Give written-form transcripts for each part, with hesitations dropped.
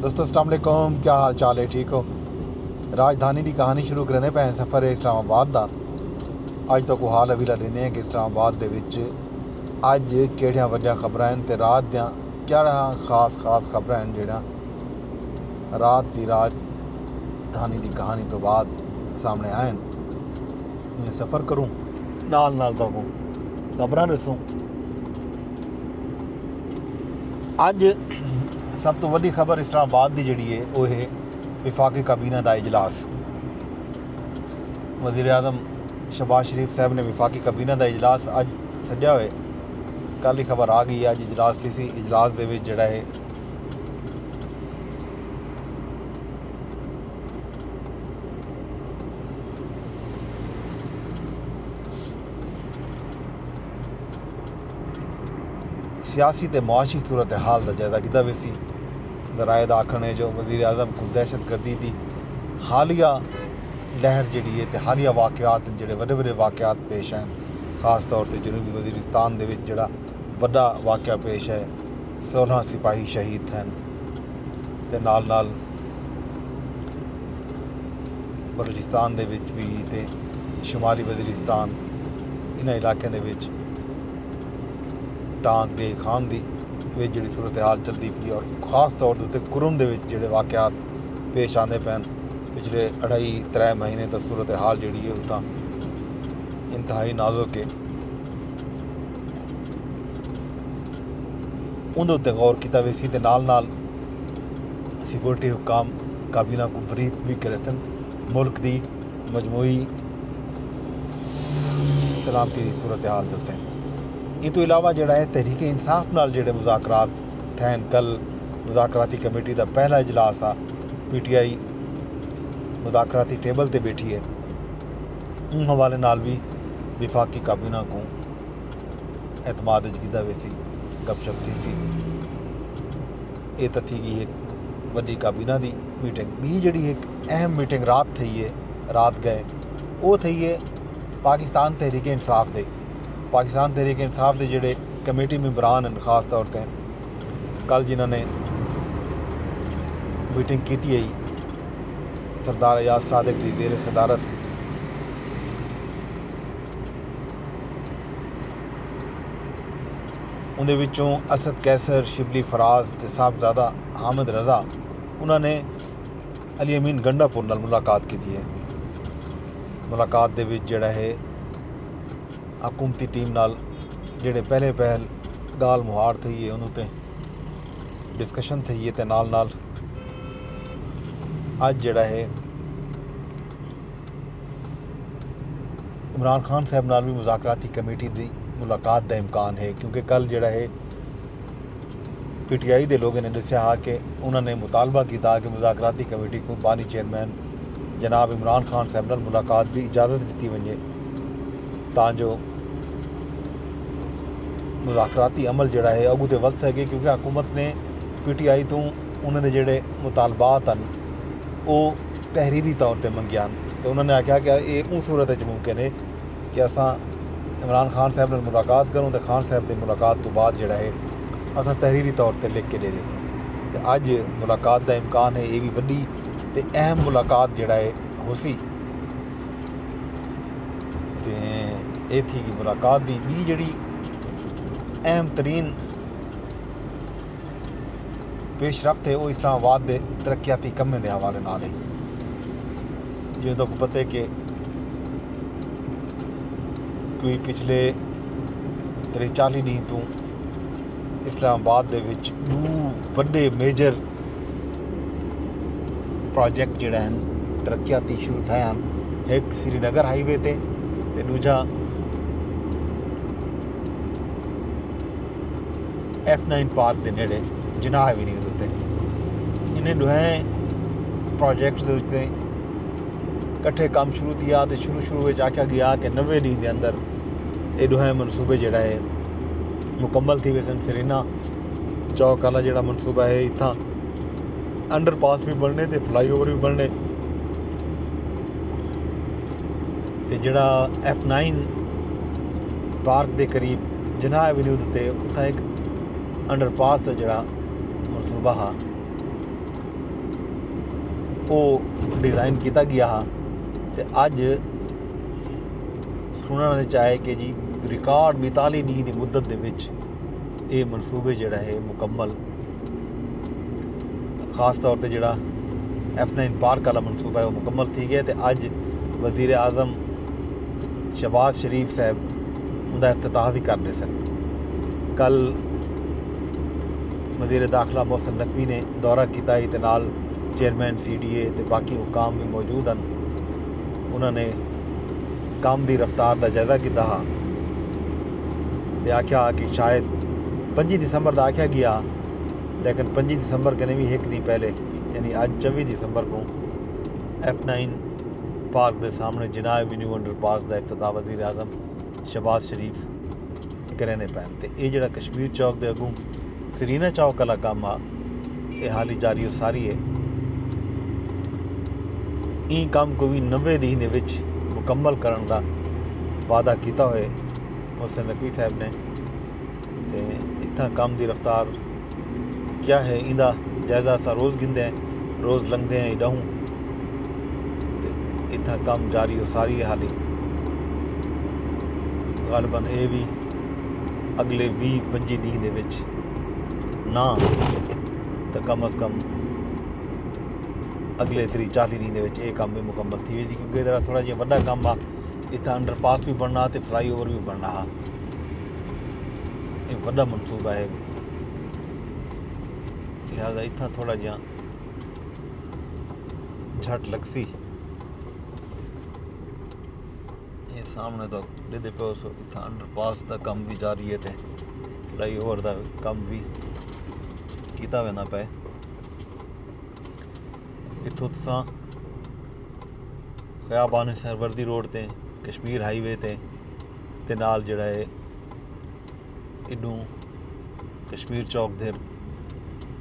दोस्तों अस्सलाम वालेकुम, क्या हाल चाल है? ठीक हो? राजधानी की कहानी शुरू करने पे सफ़र इस्लामाबाद का। अज तो को हाल अभी लेंदे हैं कि इस्लामाबाद दे विच अज केड़ियां वड्डियां खबरां हैं ते रात दियां क्या खास खबरां हैं जेड़ा रात की राजधानी की कहानी तो बाद सामने आए। मैं सफ़र करूँ नाल तो को खबरां दसूँ। अज सब तो वड्डी खबर इस्लामाबाद की जिहड़ी है वो है विफाकी काबीना का इजलास। वज़ीर आज़म शहबाज शरीफ साहब ने विफाकी काबीना का इजलास अज सद्या होए। कल ही खबर आ गई है अज इजलास सी। इजलास दे विच जिहड़ा है सियासी ते मुआशी सूरत हाल का जायजा किया भी सी। दराए का आखना है जो वज़ीर आज़म को दहशतगर्दी की हालिया लहर जी है तो हालिया वाक़यात जोड़े वे वाक़यात पेश हैं। खास तौर पर जनूबी वज़ीरिस्तान के जोड़ा वड्डा वाक़या पेश है। 16 सिपाही शहीद हैं ते नाल बलूचिस्तान दे विच भी ते शुमाली वज़ीरिस्तान इन्हां इलाकों के विच टांग दे खान की जी सूरत हाल चलती पी और खास तौर पर कुरुम के जोड़े वाक़यात पेश आते पैन। पिछले 2.5-3 महीने तो सूरत हाल जी है उतना इंतहाई नाजुक है। उन्हें उत्ते गौर किया वैसी तो नाल सिक्योरिटी हुकाम काबीना को ब्रीफ भी करे सन मुल्क की मजमूई सलामती की सूरत हाल के उत्ते। इन तो इलावा जोड़ा है तहरीक इंसाफ नाल जोड़े मुज़ाकरात थे। कल मुज़ाकराती कमेटी का पहला इजलास आ। PTI मुज़ाकराती टेबल पर बैठी है। उन हवाले नाल भी विफाकी काबीना को एतमाद किया वैसी गपशप थी सी। ये तो थी गई एक वड्डी काबीना की मीटिंग। भी जी एक अहम मीटिंग रात थी है रात गए वो थी है पाकिस्तान तहरीक इंसाफ दे। पाकिस्तान तहरीक इंसाफ के जोड़े कमेटी मैंबरान हैं खास तौर पर कल जिन्होंने मीटिंग की गई सरदार अयाज सादिक की जेर सदारत उनके विचों असद कैसर शिबली फराज ते साहबजादा हामिद रज़ा उन्होंने अली अमीन गंडापुर नाल मुलाकात की है। मुलाकात दे विच जिहड़ा है हकूमती टीम नाल जिहड़े पहल गाल मुहार थी है उन्होंने डिस्कशन थी है ते नाल अज जिहड़ा है इमरान खान साहब नाल भी मुज़ाकराती कमेटी की मुलाकात का इम्कान है। क्योंकि कल जिहड़ा है PTI के लोगों ने दस्या कि उन्होंने मुतालबा किया कि मुज़ाकराती कमेटी को बानी चेयरमैन जनाब इमरान खान साहब नाल मुलाकात की इजाज़त दी वजे ताजो मुज़ाकराती अमल जोड़ा है अगू तो वक्त है। क्योंकि हुकूमत ने PTI तो उन्होंने जोड़े मुतालबात हैं वो तहरीरी तौर पर मंगिया तो उन्होंने आख्या कि ये उस सूरत मुमकिन है कि असा इमरान खान साहब नाल मुलाकात करूँ तो खान साहब की मुलाकात तो बाद जोड़ा है असा तहरीरी तौर पर लिख के दे दें। तो अज मुलाकात का इम्कान है। ये भी वड्डी ते अहम मुलाकात जोड़ा है हो सी। तो ये थी कि मुलाकात की भी जी अहम तरीन पेशरफ्त है वो इस्लामाबाद के तरक्याती कमें के हवाले नाल है। जिवें तो पता है कि कोई पिछले 40 दिन तो इस्लामाबाद दे विच 2 वड्डे मेजर प्रोजेक्ट जिहड़े हैं तरक्याती शुरू थे हैं। एक श्रीनगर हाईवे ते दूजा F9 पार्क के नेड़े जिनाह एवेन्यू उत्ते। इन्हें दोहें प्रोजेक्ट के उत्ते कट्ठे काम शुरू किया तो शुरू में आख्या गया कि 90 दिन के अंदर ये दोहें मनसूबे जोड़ा है मुकम्मल थी वैसे। सरीना चौक वाला जोड़ा मनसूबा है इतना अंडरपास भी बनने तो फ्लाईओवर भी बनने तो जोड़ा F9 पार्क के करीब जिनाह एवेन्यू उत्ते उत्थे एक अंडरपास का जोड़ा मनसूबा हा ਉਹ ਡਿਜ਼ਾਈਨ ਕੀਤਾ ਗਿਆ ਹਾਂ ਤੇ ਅੱਜ ਸੁਣਨ ਵਿੱਚ ਆਇਆ ਕਿ ਜੀ ਰਿਕਾਰਡ 42 ਡੀ ਦੀ ਮੁੱਦਤ ਦੇ ਵਿੱਚ ਇਹ ਮਨਸੂਬੇ ਜਿਹੜਾ ਹੈ ਮੁਕੰਮਲ, ਖਾਸ ਤੌਰ ਤੇ ਜਿਹੜਾ F9 पार्क वाला मनसूबा है वो मुकम्मल थी गया। तो अज वज़ीर आज़म शहबाज शरीफ साहब उनका इफ्तिताह भी करते सन। कल वज़ीर दाखिला मोहसिन नकवी ने दौरा किया ही, नाल चेयरमैन CDA तो बाकी हुकाम भी मौजूद हैं। उन्होंने काम की रफ्तार का जायज़ा किया तो आख्या कि शायद 25 दिसंबर का आख्या गया, लेकिन 25 दिसंबर कने भी एक नहीं पहले, यानी आज 24 दिसंबर को F9 पार्क के सामने जनाब न्यू अंडरपास का इफ्तिताह वज़ीर आज़म शहबाज शरीफ करेंदे पैन। तो ये जो कश्मीर चौक के अगों सरीना चौक वाला काम आ, ये हाल ही जारी सारी है। ई काम को भी 90 दिन के मुकम्मल करने का वादा किया हुए मोहसिन नकवी साहब ने। तो इतना काम की रफ्तार क्या है, इंदा जायज़ा अस रोज़ गिनते हैं, रोज़ लंघते हैं इडहूँ, तो इतना काम जारी हो सारी है। हाली गालबन ये भी अगले 20-25 दिन के ना तो कम अज़ कम अगले 30-40 दिन के काम भी मुकम्मल थी वही, क्योंकि इधर थोड़ा जिहा वड्डा काम आ। इतना अंडरपास भी बनना तो फ्लाई ओवर भी बनना हा, ये वड्डा मनसूबा है। लिहाजा इतना थोड़ा जिहा झट लगसी। ये सामने तो डिदे पे उस इतना अंडरपास का काम भी जारी है, तो फ्लाई ओवर का काम भी किया वेंदा पे। इतों तुसां ख़याबान सरवर्दी रोड ते कश्मीर हाईवे ते नाल जिहड़ा है इनू कश्मीर चौक दे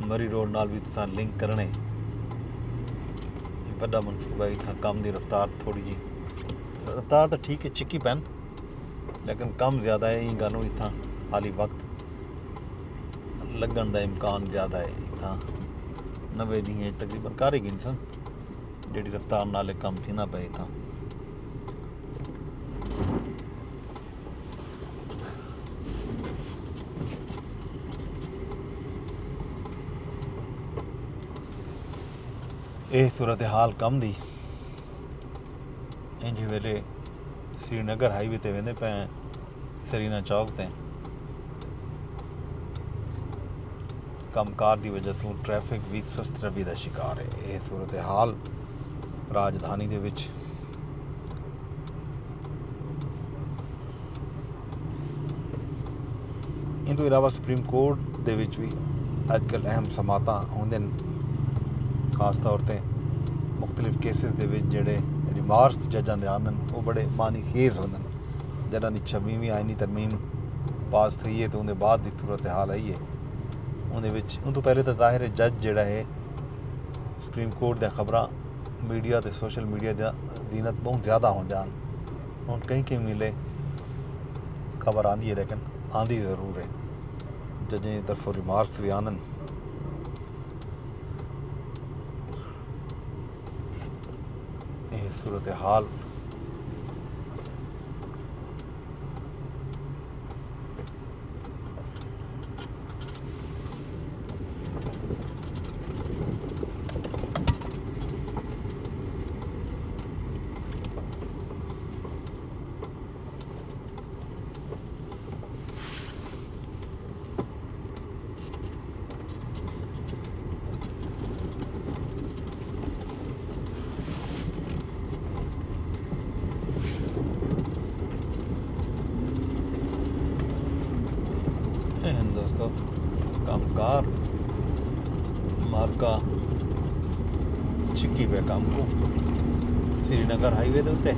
मरी रोड नाल भी तुसां लिंक करने। बड़ा मनसूबा है। इतना काम की रफ्तार थोड़ी जी, रफ्तार तो ठीक है चिक्की पैन, लेकिन कम ज़्यादा है। इन गानों इतना हाली वक्त लगन का इम्कान ज़्यादा है। इतना 90 दिन तकरीबन कर ही गए सन जी रफ्तार नाल कम थी ना पे। इतना यह सूरत हाल कम दी। इंज वेले श्रीनगर हाईवे ते वेंदे पे सरीना चौक ते कमकार की वजह तो ट्रैफिक भी सुस्त रवि का शिकार है। यह सूरत हाल राजधानी दे विच इन तो इलावा सुप्रीम कोर्ट दे विच भी अजकल अहम समाता होंदे न, खास तौर पर मुख्तलिफ केसिस दे विच जेड़े रिमार्क्स जजां दे आंदे न वो बड़े मानी खेज होंदे न। जिन्हां दी 26वीं आईनी तरमीम पास थी है तो उनके बाद की सूरत हाल आई है। उन तो पहले तो जाहिर है जज जिहड़ा है सुप्रीम कोर्ट दी खबरां मीडिया ते सोशल मीडिया दी दीनत बहुत ज़्यादा हो जान। हुण कहीं मिले खबर आंदी है, लेकिन आंदी ज़रूर है। जजें की तरफों रिमार्क्स भी आंदे न। सूरत हाल दोस्तों कामकार मार्का चिक्की पे काम को श्रीनगर हाईवे के उत्ते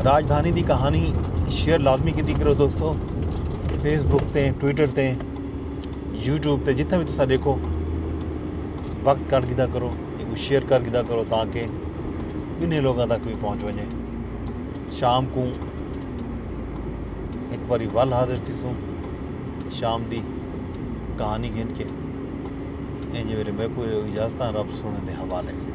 राजधानी की कहानी शेयर लाजमी की करो दोस्तों। फेसबुक ते ट्विटर ते यूट्यूब ते जितना भी तुसा देखो वक्त कर गिदा करो, शेयर कर गिदा करो ताकि इन्हें लोगों तक भी पहुँच वजे। शाम को एक बारी वल हाजिर थी सूँ शाम दी कहानी गिन के इंज मेरे मैं कोई इजाजत रब सोने के हवाले।